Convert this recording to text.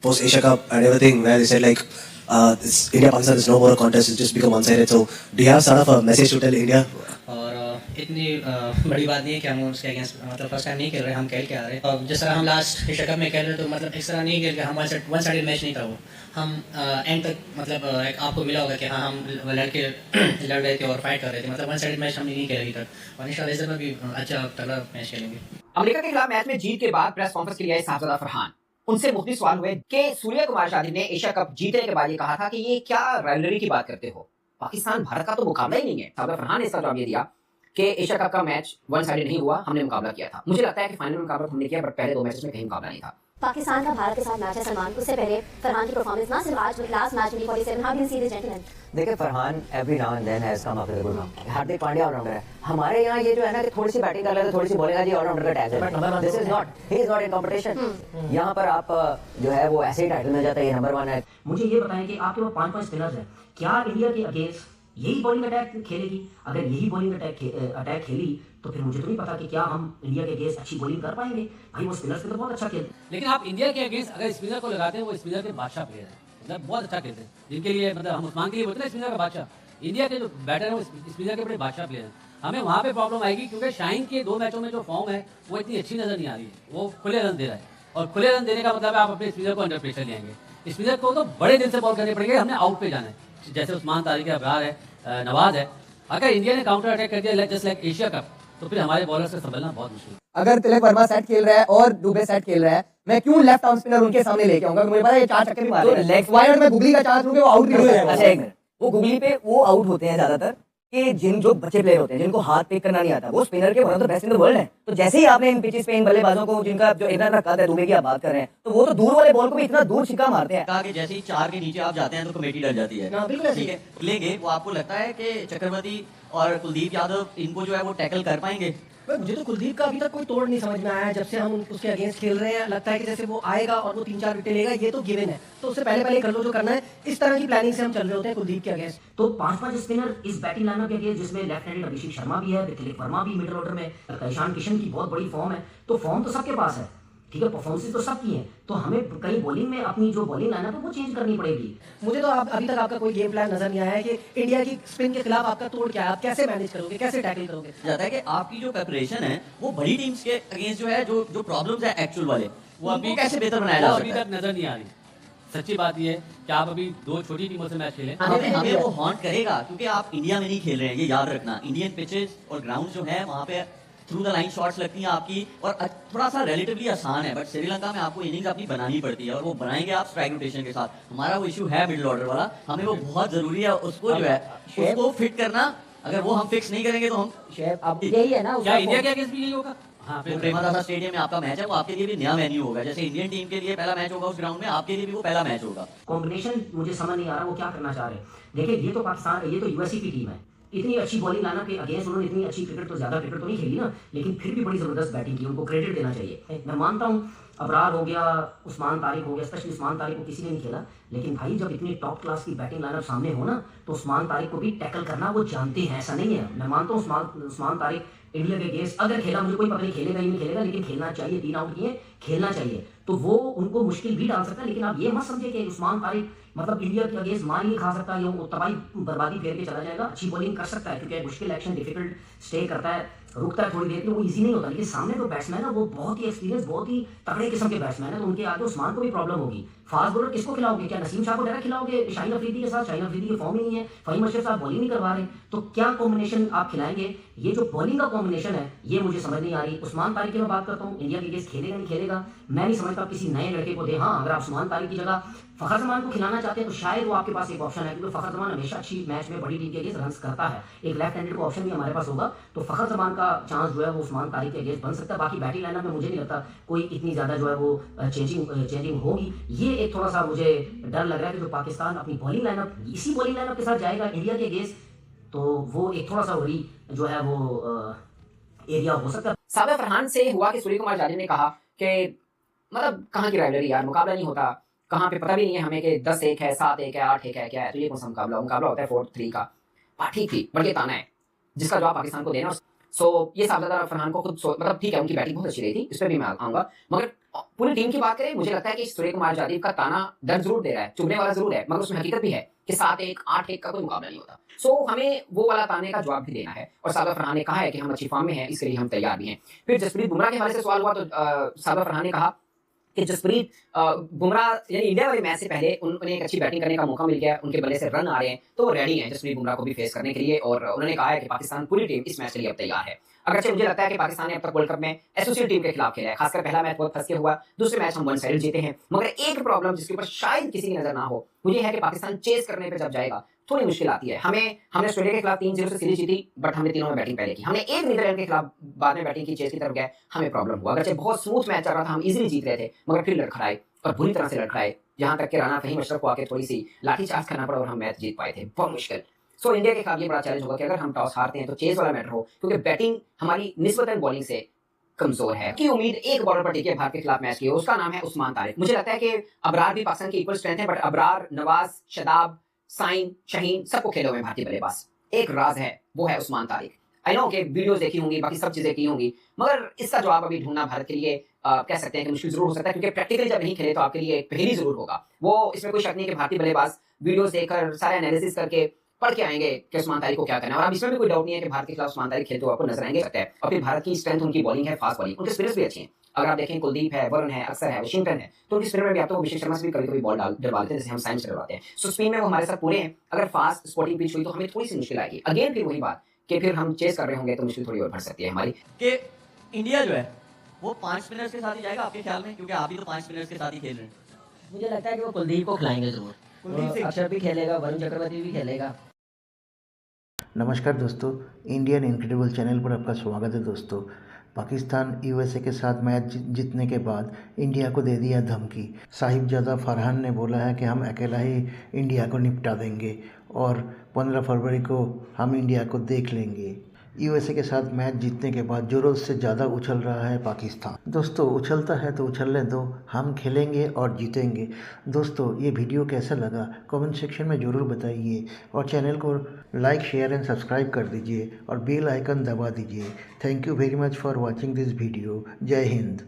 post Asia Cup and everything, where they said like this India Pakistan is no more a contest; it's just become one-sided. So, do you have sort of a message to tell India? और इतनी बड़ी बात नहीं है कि हम उसके against मतलब फर्स्ट टाइम नहीं खेल रहे, हम खेल के आ रहे हैं। और जिस तरह हम लास्ट एशिया कप में खेल रहे तो मतलब इस तरह नहीं खेल के हम वन साइडेड मैच नहीं था वो। हम एंड तक मतलब एक आपको मिला होगा कि हाँ हम लड़के लड़ रहे थे और फाइट कर रहे थे, मतलब वन साइडेड मैच हमने नहीं खेला अभी तक। और इंशाल्लाह इस बार भी अच्छा तगड़ा मैच खेलेंगे। अमेरिका के खिलाफ मैच में जीत के बाद प्रेस कॉन्फ्रेंस के लिए आए साहबजादा फरहान। उनसे मुख्तलिफ सवाल हुए कि सूर्य कुमार शादी ने एशिया कप जीतने के बाद ये कहा था कि ये क्या राइवलरी की बात करते हो, पाकिस्तान भारत का तो मुकाबला ही नहीं है। साहबजादा फरहान ने इसका जवाब ये दिया कि एशिया कप का मैच वन साइडेड नहीं हुआ, हमने मुकाबला किया था। मुझे लगता है कि फाइनल में मुकाबला हमने किया, बट पहले दो मैचेस में कहीं मुकाबला नहीं था। पाकिस्तान का भारत के साथ मैच है सलमान, उससे पहले फरहान की परफॉर्मेंस ना सिर्फ आज लास्ट मैच में 47 how do you see this gentleman? देखिए Farhan every now and then has come up with good नाम। हार्दिक पांड्या ऑलराउंडर है, हमारे यहाँ ये जो है ना कि थोड़ी सी बैटिंग कर लेते थोड़ी सी बॉलिंग जी ऑलराउंडर का टैग है। This is not, he is not in competition. यहाँ पर आप जो है वो ऐसे ही टाइटल मिल जाता है, ये नंबर 1 है। मुझे ये बताएं कि आपके पास 5-5 स्पिनर्स हैं, क्या इंडिया के अगेंस्ट यही बॉलिंग अटैक खेलेगी? अगर यही बॉलिंग अटैक खेली तो फिर मुझे तो नहीं पता कि क्या हम इंडिया के अगेंस्ट अच्छी बॉलिंग कर पाएंगे। भाई वो स्पिनर्स तो बहुत अच्छा खेलते, लेकिन आप इंडिया के अगेंस्ट अगर स्पिनर को लगाते हैं, वो स्पिनर के बादशाह प्लेयर है, मतलब बहुत अच्छा खेलते हैं, जिनके लिए मतलब हम उस्मान के लिए बोलते हैं स्पिनर का बादशाह। इंडिया के जो बैटर है वो स्पिनर के बड़े बादशाह प्लेयर हैं। हमें वहाँ पे प्रॉब्लम आएगी क्योंकि शाहीन के 2 मैचों में जो फॉर्म है वो इतनी अच्छी नजर नहीं आ रही है। वो खुले रन दे रहा है, और खुले रन देने का मतलब है आप अपने स्पिनर को अंडर प्रेशर लेंगे। स्पिनर को तो बड़े दिन से बॉल करने पड़ेंगे, हमने आउट पे जाना है। जैसे उस्मान तारिक है, अबरार है, नवाज है। अगर इंडिया ने काउंटर अटैक कर दिया जस्ट लाइक एशिया कप, तो फिर हमारे बॉलर से संभलना बहुत मुश्किल है। अगर तिलक वर्मा सेट खेल रहा है और दुबे सेट खेल रहा है, मैं क्यों लेफ्ट आर्म स्पिनर उनके सामने लेके आऊंगा? मुझे पता है ये 4 छक्के भी मारेंगे, लेग वाइड में गुगली का चांस लूंगा, वो आउट भी हो जाएगा। अच्छा एक मिनट, वो गुगली पे वो आउट होते हैं ज्यादातर कि जिन जो बच्चे प्लेयर होते हैं जिनको हाथ पिक करना नहीं आता, वो स्पिनर के one of the best in the world है। तो जैसे ही आपने इन पिचेस पे इन बल्लेबाजों को जिनका जो इतना कद है, दुबे की आप बात कर रहे हैं, तो वो तो दूर वाले बॉल को भी इतना दूर छिक्का मारते हैं। कहा कि जैसे ही 4 के नीचे आप जाते हैं तो कमेटी डर जाती है। बिल्कुल ठीक है, लेंगे वो आपको लगता है कि चक्रवर्ती और कुलदीप यादव इनको जो है वो टैकल कर पाएंगे? मुझे तो कुलदीप का अभी तक कोई तोड़ नहीं समझ में आया है। जब से हम उसके अगेंस्ट खेल रहे हैं लगता है कि जैसे वो आएगा और वो 3-4 विकेट लेगा, ये तो गिवन है, तो उससे पहले कर लो जो करना है। इस तरह की प्लानिंग से हम चल रहे होते हैं कुलदीप के अगेंस्ट। तो 5-5 स्पिनर इस बैटिंग लाइनअप के अगेंस्ट, जिसमें लेफ्ट हैंडेड अभिषेक शर्मा भी है, तिलक वर्मा भी मिडिल ऑर्डर में, ईशान किशन की बहुत बड़ी फॉर्म है, तो फॉर्म तो सबके पास है, ठीक है, परफॉर्मेंस तो सबकी है, तो हमें कहीं बॉलिंग में अपनी जो बॉलिंग लाइनअप है वो चेंज करनी पड़ेगी। मुझे तो अभी तक आपका कोई गेम प्लान नजर नहीं आया है कि इंडिया की स्पिन के खिलाफ आपका तोड़ क्या है, आप कैसे मैनेज करोगे, कैसे टैकल करोगे? जाता है कि आपकी जो प्रिपरेशन है वो बड़ी टीम्स के अगेंस्ट जो है जो प्रॉब्लम्स है एक्चुअल वाले, वो अभी कैसे बेहतर बनाया जा अभी सकता है? तक नजर नहीं आ रही। सच्ची बात ये है कि आप अभी 2 छोटी टीमों से मैच खेलें, हमें वो हॉन्ट करेगा, क्योंकि आप इंडिया में नहीं खेल रहे हैं, ये याद रखना। इंडियन पिचेस और ग्राउंड जो है वहाँ पे थ्रू द लाइन शॉट्स लगती हैं आपकी, और थोड़ा सा रिलेटिवली आसान है, बट श्रीलंका में आपको इनिंग्स अपनी बनानी पड़ती है, और वो बनाएंगे आप स्ट्राइक रोटेशन के साथ। हमारा वो इशू है मिडिल ऑर्डर वाला, हमें वो बहुत जरूरी है, उसको जो है उसको फिट करना। अगर वो हम फिक्स नहीं करेंगे तो हम अब यही है ना, क्या इंडिया के अगेंस्ट भी यही होगा? हाँ, फिर प्रेमदासा स्टेडियम में आपका मैच है, वो आपके लिए भी नया वेन्यू होगा। जैसे इंडियन टीम के लिए पहला मैच होगा उस ग्राउंड में, आपके लिए भी वो पहला मैच होगा। कॉम्बिनेशन मुझे समझ नहीं आ रहा वो क्या करना चाह रहे हैं। देखिए ये तो पाकिस्तान, ये तो यूएसए की टीम है, इतनी अच्छी बॉलिंग लाना के अगेंस्ट उन्होंने इतनी अच्छी क्रिकेट तो ज्यादा क्रिकेट तो नहीं खेली ना, लेकिन फिर भी बड़ी जबरदस्त बैटिंग की, उनको क्रेडिट देना चाहिए। मैं मानता हूँ अबरार हो गया, उस्मान तारिक हो गया, स्पेशली उस्मान तारिक को किसी ने नहीं खेला, लेकिन भाई जब इतनी टॉप क्लास की बैटिंग लाइनअप सामने हो ना, तो उस्मान तारिक को भी टैकल करना वो जानते हैं, ऐसा नहीं है। मैं मानता हूँ उस्मान तारिक इंडिया के अगेंस्ट अगर खेला, मुझे कोई पता नहीं खेलेगा ही नहीं खेलेगा, लेकिन खेलना चाहिए, 3 आउट किए, खेलना चाहिए, तो वो उनको मुश्किल भी डाल सकता है। लेकिन आप ये मत समझे कि उस्मान तारिक मतलब इंडिया के अगेंस्ट मार नहीं खा सकता, ये तबाही बर्बादी फेर के चला जाएगा। अच्छी बॉलिंग कर सकता है, क्योंकि मुश्किल एक्शन डिफिकल्ट स्टे करता है, रुकता है थोड़ी देर के, वो इजी नहीं होता, लेकिन सामने जो बैट्समैन है वो बहुत ही एक्सपीरियंस, बहुत ही तगड़े किस्म के बैट्समैन है, तो उनके आगे उस्मान को भी प्रॉब्लम होगी। फास्ट बॉलर किसको खिलाओगे? क्या नसीम शाह को डायरेक्ट खिलाओगे शाहीन अफरीदी के साथ? शाहीन अफरीदी की फॉर्म ही नहीं है, फहीम अशरफ साहब बॉलिंग नहीं करवा रहे, तो क्या कॉम्बिनेशन आप खिलाएंगे? ये जो बॉलिंग का कॉम्बिनेशन है ये मुझे समझ नहीं आ रही। उस्मान तारिक की मैं बात करता हूँ, इंडिया के अगेंस्ट खेलेगा नहीं खेलेगा मैं नहीं समझता, किसी नए लड़के को दे। हाँ, अगर आप उस्मान तारिक की जगह फखर जमान को खिलाना चाहते हैं तो शायद वो आपके पास एक ऑप्शन है, क्योंकि फखर जमान हमेशा अच्छी मैच में बड़ी टीम के अगेंस्ट रन्स करता है। एक लेफ्ट हैंडेड को ऑप्शन भी हमारे पास होगा, तो फखर जमान का चांस जो है वो उस्मान तारिक के अगेंस्ट बन सकता है। बाकी बैटिंग लाइनअप में मुझे नहीं लगता कोई इतनी ज्यादा जो है वो चेंजिंग होगी। ये एक थोड़ा सा मुझे डर लग रहा है कि जो पाकिस्तान अपनी बॉलिंग लाइनअप इसी बॉलिंग लाइनअप के साथ जाएगा इंडिया के अगेंस्ट, तो वो एक थोड़ा सा वरी जो है वो एरिया हो सकता है। साहबजादा फरहान से हुआ कि सूर्य कुमार यादव ने कहा कि मतलब कहाँ की राइवलरी यार, मुकाबला नहीं होता, कहाँ पे पता भी नहीं है हमें कि 10-1 है, 7-1 है, 8-1 है, क्या है, तो ये कौन सा मुकाबला होता है 4-3 का। बात ठीक थी, बट ये ताना है जिसका जवाब पाकिस्तान को देना। सो ये साहबजादा फरहान को खुद मतलब ठीक है, उनकी बैटिंग बहुत अच्छी रही थी, इस पर भी मैं आऊंगा, मगर पूरी टीम की बात करें, मुझे लगता है कि सूर्य कुमार यादव का ताना दर्द जरूर दे रहा है, चुभने वाला जरूर है, मगर उसमें हकीकत भी है कि 7-1, 8-1 का कोई मुकाबला नहीं होता। सो हमें वो वाला ताने का जवाब भी देना है और साबिर फरहान ने कहा है कि हम अच्छी फॉर्म में हैं, इसके लिए हम तैयार भी हैं। फिर जसप्रीत बुमराह के हवाले से सवाल हुआ तो साबिर फरहान ने कहा कि जसप्रीत बुमराह यानी इंडिया वाले मैच से पहले उन्हें एक अच्छी बैटिंग करने का मौका मिल गया, उनके बल्ले से रन आ रहे हैं, तो वो रेडी हैं जसप्रीत बुमराह को भी फेस करने के लिए। और उन्होंने कहा है कि पाकिस्तान पूरी टीम इस मैच के लिए अब तैयार है। अगरचे मुझे लगता है कि पाकिस्तान ने अब तक वर्ल्ड कप में एसोसिएट टीम के खिलाफ खेला है, खासकर पहला मैच बहुत फंस के हुआ, दूसरे मैच हम वन साइड जीते हैं। मगर एक प्रॉब्लम जिसके ऊपर शायद किसी की नजर ना हो, वो ये है कि पाकिस्तान चेस करने पे जब जाएगा थोड़ी मुश्किल आती है। हमने ऑस्ट्रेलिया के खिलाफ 3-0 से सीरीज जीती, बट हमने तीनों में बैटिंग पहले की। हमने एक नीदरलैंड के खिलाफ बाद में बैटिंग की, चेस की तरफ गए, हमें प्रॉब्लम हुआ। अगरचे बहुत स्मूथ मैच चल रहा था, हम इजीली जीत रहे थे, मगर फिर लड़खड़ाए और बुरी तरह से लड़खड़ाए, यहाँ तक कि राना फहीम अशरफ को आके थोड़ी सी लाठीचार्ज करना पड़ा और हम मैच जीत पाए थे, बहुत मुश्किल। सो इंडिया के खिलाफ ये बड़ा चैलेंज होगा कि अगर हम टॉस हारते हैं तो चेज वाला मैटर हो, क्योंकि बैटिंग हमारी निस्बतन बॉलिंग से कमजोर है। की उम्मीद एक बॉलर पर टिकी है भारत के खिलाफ मैच की, उसका नाम है उस्मान तारिक। मुझे लगता है कि अबरार भी पाकिस्तान की इक्वल स्ट्रेंथ है, बट अबरार, नवाज, शदाब, साइन, शहीन सबको खेले हुए भारतीय बल्लेबाज। एक राज है, वो है उस्मान तारिक। आई नो कि वीडियोस देखी होंगी, बाकी सब चीजें की होंगी, मगर इसका जवाब अभी ढूंढना भारत के लिए कह सकते हैं कि मुश्किल जरूर हो सकता है, क्योंकि प्रैक्टिकली जब नहीं खेले तो आपके लिए एक पहेली जरूर होगा। वो इसमें कोई शक नहीं कि भारतीय बल्लेबाज वीडियोस देखकर सारे एनालिसिस करके पढ़ के आएंगे कि उस्मान तारिक को क्या करना है। और अब इसमें भी कोई डाउट नहीं है कि भारत के खिलाफ उस्मान तारिक खेलते हुए आपको नजर आएंगे सकते हैं। और फिर भारत की स्ट्रेंथ उनकी बॉलिंग है, फास्ट बॉलिंग, उनके स्पिनर्स भी अच्छे हैं। अगर आप देखें कुलदीप है, वरुण है, अक्सर है, वाशिंगटन है, तो उनकी स्पिनर में भी आप तो अभिषेक शर्मा से भी कभी-कभी बॉल डलवा देते हैं, जैसे हम साइंस डलवाते हैं। सो स्पिन में वो हमारे साथ पूरे हैं। अगर फास्ट स्पोर्टिंग पिच हुई तो हमें थोड़ी सी मुश्किल आएगी। अगेन फिर वही बात कि फिर हम चेस कर रहे होंगे तो मुश्किल थोड़ी और बढ़ सकती है हमारी। कि इंडिया जो है वो 5 स्पिनर्स के साथ ही जाएगा आपके ख्याल में, क्योंकि आप भी तो 5 स्पिनर्स के साथ ही खेल रहे हैं। मुझे लगता है कि वो कुलदीप को खिलाएंगे जरूर। कुलदीप अक्षर भी खेलेगा, वरुण चक्रवर्ती भी खेलेगा। नमस्कार दोस्तों, इंडियन इनक्रेडिबल चैनल पर आपका स्वागत है। दोस्तों, पाकिस्तान यूएसए के साथ मैच जीतने के बाद इंडिया को दे दिया धमकी। साहिबजादा फरहान ने बोला है कि हम अकेला ही इंडिया को निपटा देंगे और 15 फरवरी को हम इंडिया को देख लेंगे। यूएसए के साथ मैच जीतने के बाद ज़रूरत से ज़्यादा उछल रहा है पाकिस्तान। दोस्तों, उछलता है तो उछलने दो, हम खेलेंगे और जीतेंगे। दोस्तों, ये वीडियो कैसा लगा कमेंट सेक्शन में ज़रूर बताइए और चैनल को लाइक, शेयर एंड सब्सक्राइब कर दीजिए और बेल आइकन दबा दीजिए। Thank you very much for watching this video. जय हिंद।